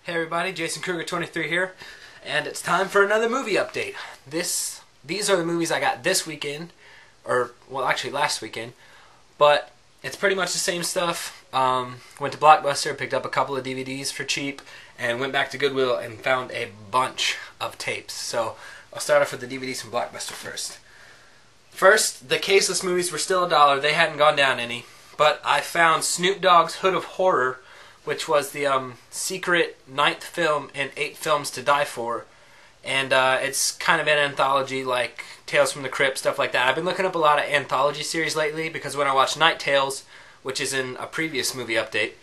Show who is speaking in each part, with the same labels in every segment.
Speaker 1: Hey everybody, Jason Kruger 23 here, and it's time for another movie update. These are the movies I got this weekend, or well actually last weekend, but it's pretty much the same stuff. Went to Blockbuster, picked up a couple of DVDs for cheap, and went back to Goodwill and found a bunch of tapes. So I'll start off with the DVDs from Blockbuster first. First, the caseless movies were still $1. They hadn't gone down any, but I found Snoop Dogg's Hood of Horror, which was the secret 9th film in 8 Films to Die For. And it's kind of an anthology like Tales from the Crypt, stuff like that. I've been looking up a lot of anthology series lately because when I watched Night Tales, which is in a previous movie update,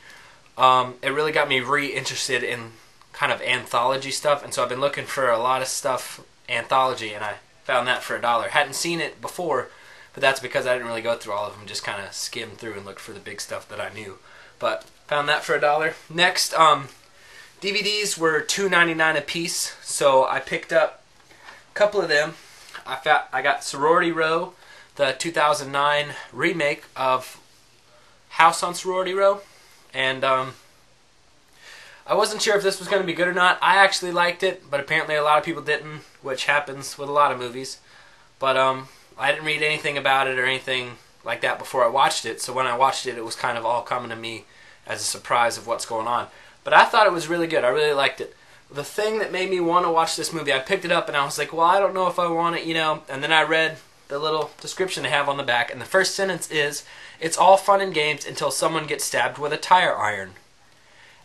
Speaker 1: it really got me re-interested in kind of anthology stuff. And so I've been looking for a lot of stuff anthology, and I found that for $1. Hadn't seen it before, but that's because I didn't really go through all of them. Just kind of skimmed through and looked for the big stuff that I knew. But found that for $1. Next, DVDs were $2.99 a piece, so I picked up a couple of them. I got Sorority Row, the 2009 remake of House on Sorority Row, and I wasn't sure if this was going to be good or not. I actually liked it, but apparently a lot of people didn't, which happens with a lot of movies. But I didn't read anything about it or anything like that before I watched it, so when I watched it, it was kind of all coming to me as a surprise of what's going on. But I thought it was really good. I really liked it. The thing that made me want to watch this movie, I picked it up and I was like, well, I don't know if I want it, you know. And then I read the little description they have on the back, and the first sentence is, "It's all fun and games until someone gets stabbed with a tire iron."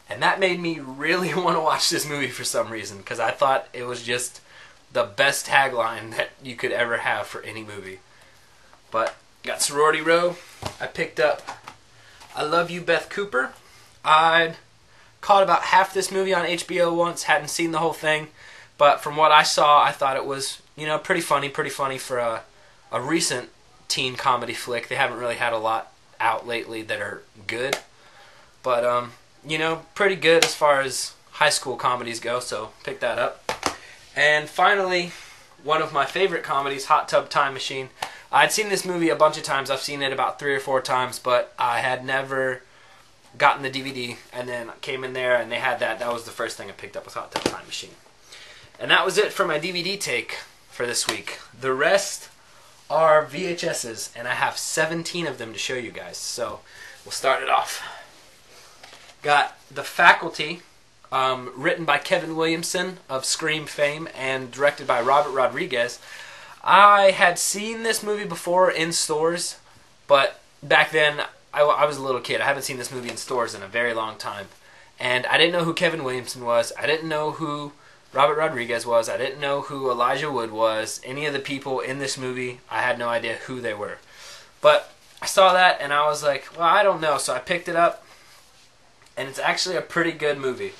Speaker 1: And that made me really want to watch this movie for some reason, because I thought it was just the best tagline that you could ever have for any movie. But got Sorority Row. I picked up I Love You, Beth Cooper. I'd caught about half this movie on HBO once, hadn't seen the whole thing, but from what I saw, I thought it was, you know, pretty funny for a recent teen comedy flick. They haven't really had a lot out lately that are good, but you know, pretty good as far as high school comedies go, so pick that up. And finally, one of my favorite comedies, Hot Tub Time Machine. I'd seen this movie a bunch of times. I've seen it about 3 or 4 times, but I had never gotten the DVD, and then came in there and they had that. That was the first thing I picked up, was Hot Tub Time Machine. And that was it for my DVD take for this week. The rest are VHSs, and I have 17 of them to show you guys. So we'll start it off. Got The Faculty, written by Kevin Williamson of Scream fame and directed by Robert Rodriguez. I had seen this movie before in stores, but back then I was a little kid. I haven't seen this movie in stores in a very long time. And I didn't know who Kevin Williamson was. I didn't know who Robert Rodriguez was. I didn't know who Elijah Wood was. Any of the people in this movie, I had no idea who they were. But I saw that and I was like, well, I don't know. So I picked it up, and it's actually a pretty good movie.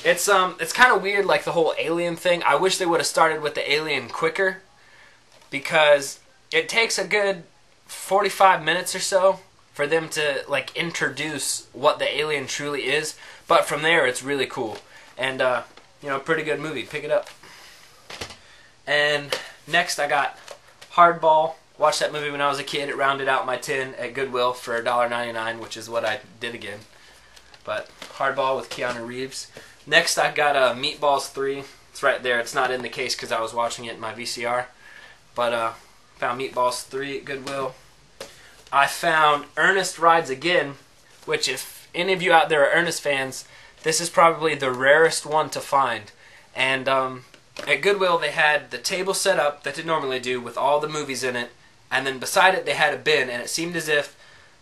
Speaker 1: It's kind of weird, like the whole alien thing. I wish they would have started with the alien quicker, because it takes a good 45 minutes or so for them to like introduce what the alien truly is. But from there, it's really cool. And, you know, pretty good movie. Pick it up. And next I got Hardball. Watched that movie when I was a kid. It rounded out my tin at Goodwill for $1.99, which is what I did again. But Hardball with Keanu Reeves. Next I got Meatballs 3. It's right there. It's not in the case because I was watching it in my VCR. But found Meatballs 3 at Goodwill. I found Ernest Rides Again, which if any of you out there are Ernest fans, this is probably the rarest one to find. And at Goodwill they had the table set up that they normally do with all the movies in it, and then beside it they had a bin, and it seemed as if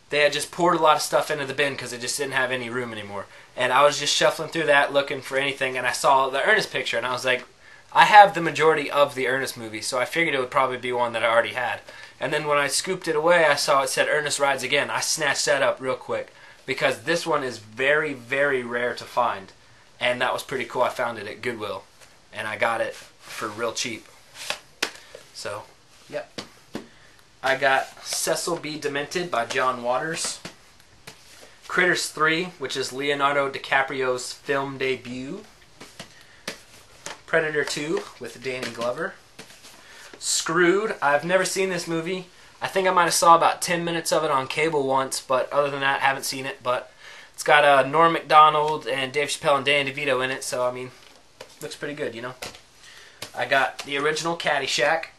Speaker 1: they had just poured a lot of stuff into the bin because it just didn't have any room anymore. And I was just shuffling through that looking for anything, and I saw the Ernest picture, and I was like, I have the majority of the Ernest movies, so I figured it would probably be one that I already had. And then when I scooped it away, I saw it said Ernest Rides Again. I snatched that up real quick, because this one is very, very rare to find. And that was pretty cool. I found it at Goodwill, and I got it for real cheap. So, yep. I got Cecil B. Demented by John Waters. Critters 3, which is Leonardo DiCaprio's film debut. Predator 2 with Danny Glover. Screwed. I've never seen this movie. I think I might have saw about 10 minutes of it on cable once, but other than that, I haven't seen it. But It's got Norm Macdonald and Dave Chappelle and Danny DeVito in it, so I mean, looks pretty good, you know. I got the original Caddyshack,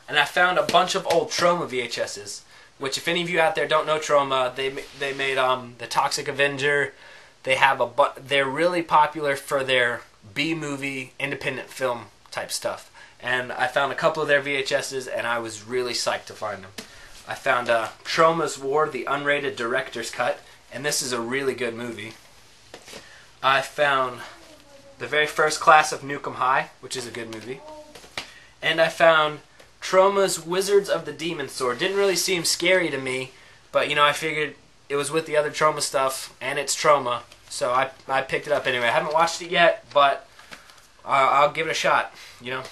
Speaker 1: and I found a bunch of old Troma VHSs. Which, if any of you out there don't know Troma, they made the Toxic Avenger. They have they're really popular for their B-movie independent film type stuff. And I found a couple of their VHSs, and I was really psyched to find them. I found Troma's War, the unrated director's cut, and this is a really good movie. I found the very first class of Nuke'em High, which is a good movie. And I found Troma's Wizards of the Demon Sword. Didn't really seem scary to me, but you know, I figured it was with the other Troma stuff, and it's Troma, so I picked it up anyway. I haven't watched it yet, but I'll give it a shot, you know.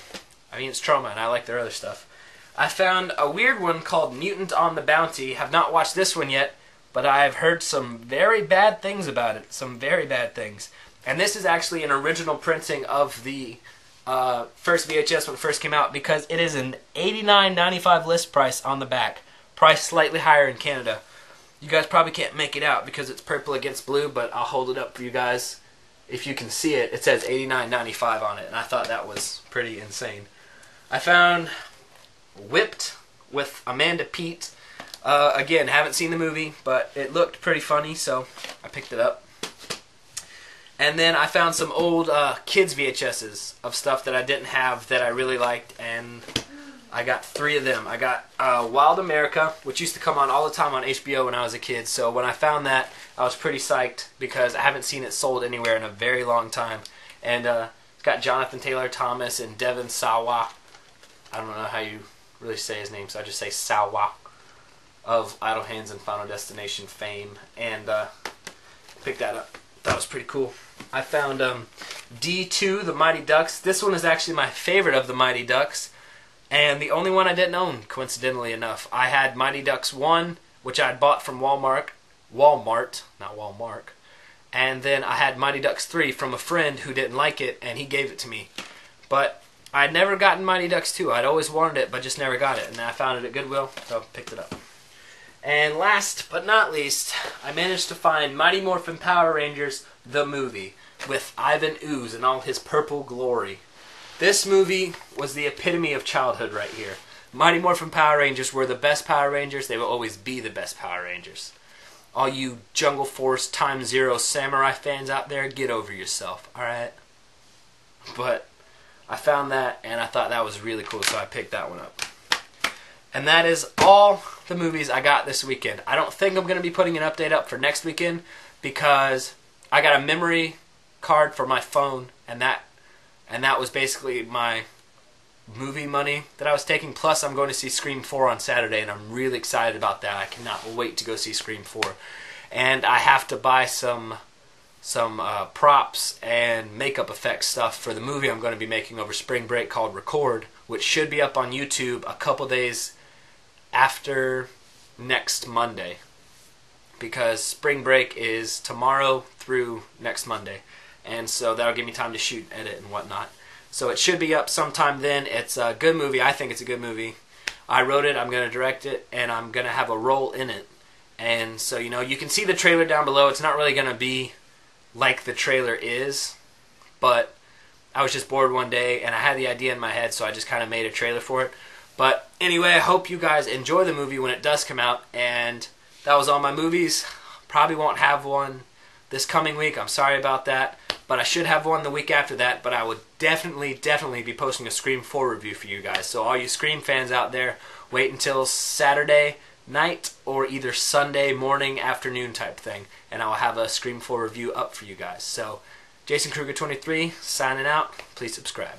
Speaker 1: I mean, it's Troma, and I like their other stuff. I found a weird one called Mutant on the Bounty. Have not watched this one yet, but I've heard some very bad things about it. Some very bad things. And this is actually an original printing of the first VHS when it first came out, because it is an $89.95 list price on the back. Price slightly higher in Canada. You guys probably can't make it out because it's purple against blue, but I'll hold it up for you guys. If you can see it, it says $89.95 on it, and I thought that was pretty insane. I found Whipped with Amanda Peet. Again, haven't seen the movie, but it looked pretty funny, so I picked it up. And then I found some old kids VHSs of stuff that I didn't have that I really liked, and I got 3 of them. I got Wild America, which used to come on all the time on HBO when I was a kid, so when I found that, I was pretty psyched because I haven't seen it sold anywhere in a very long time. And it's got Jonathan Taylor Thomas and Devon Sawa. I don't know how you really say his name, so I just say Sawa, of Idle Hands and Final Destination fame, and picked that up. That was pretty cool. I found D2, The Mighty Ducks. This one is actually my favorite of the Mighty Ducks, and the only one I didn't own, coincidentally enough. I had Mighty Ducks 1, which I had bought from Walmart, not Walmart, and then I had Mighty Ducks 3 from a friend who didn't like it, and he gave it to me. But I'd never gotten Mighty Ducks 2. I'd always wanted it, but just never got it, and I found it at Goodwill, so I picked it up. And last but not least, I managed to find Mighty Morphin Power Rangers, the movie, with Ivan Ooze in all his purple glory. This movie was the epitome of childhood right here. Mighty Morphin Power Rangers were the best Power Rangers. They will always be the best Power Rangers. All you Jungle Force Time Zero Samurai fans out there, get over yourself, alright? But I found that, and I thought that was really cool, so I picked that one up. And that is all the movies I got this weekend. I don't think I'm going to be putting an update up for next weekend because I got a memory card for my phone, and that was basically my movie money that I was taking. Plus, I'm going to see Scream 4 on Saturday, and I'm really excited about that. I cannot wait to go see Scream 4. And I have to buy some props and makeup effects stuff for the movie I'm going to be making over spring break called Record, which should be up on YouTube a couple days after next Monday, because spring break is tomorrow through next Monday, and so that'll give me time to shoot, edit, and whatnot. So it should be up sometime then. It's a good movie. I think it's a good movie. I wrote it, I'm going to direct it, and I'm going to have a role in it. And so, you know, you can see the trailer down below. It's not really going to be like the trailer is, but I was just bored one day, and I had the idea in my head, so I just kind of made a trailer for it. But anyway, I hope you guys enjoy the movie when it does come out, and that was all my movies. Probably won't have one this coming week. I'm sorry about that, but I should have one the week after that, but I would definitely be posting a Scream 4 review for you guys. So all you Scream fans out there, wait until Saturday night or either Sunday morning, afternoon type thing, and I'll have a Scream 4 review up for you guys. So, Jason Kruger 23 signing out. Please subscribe.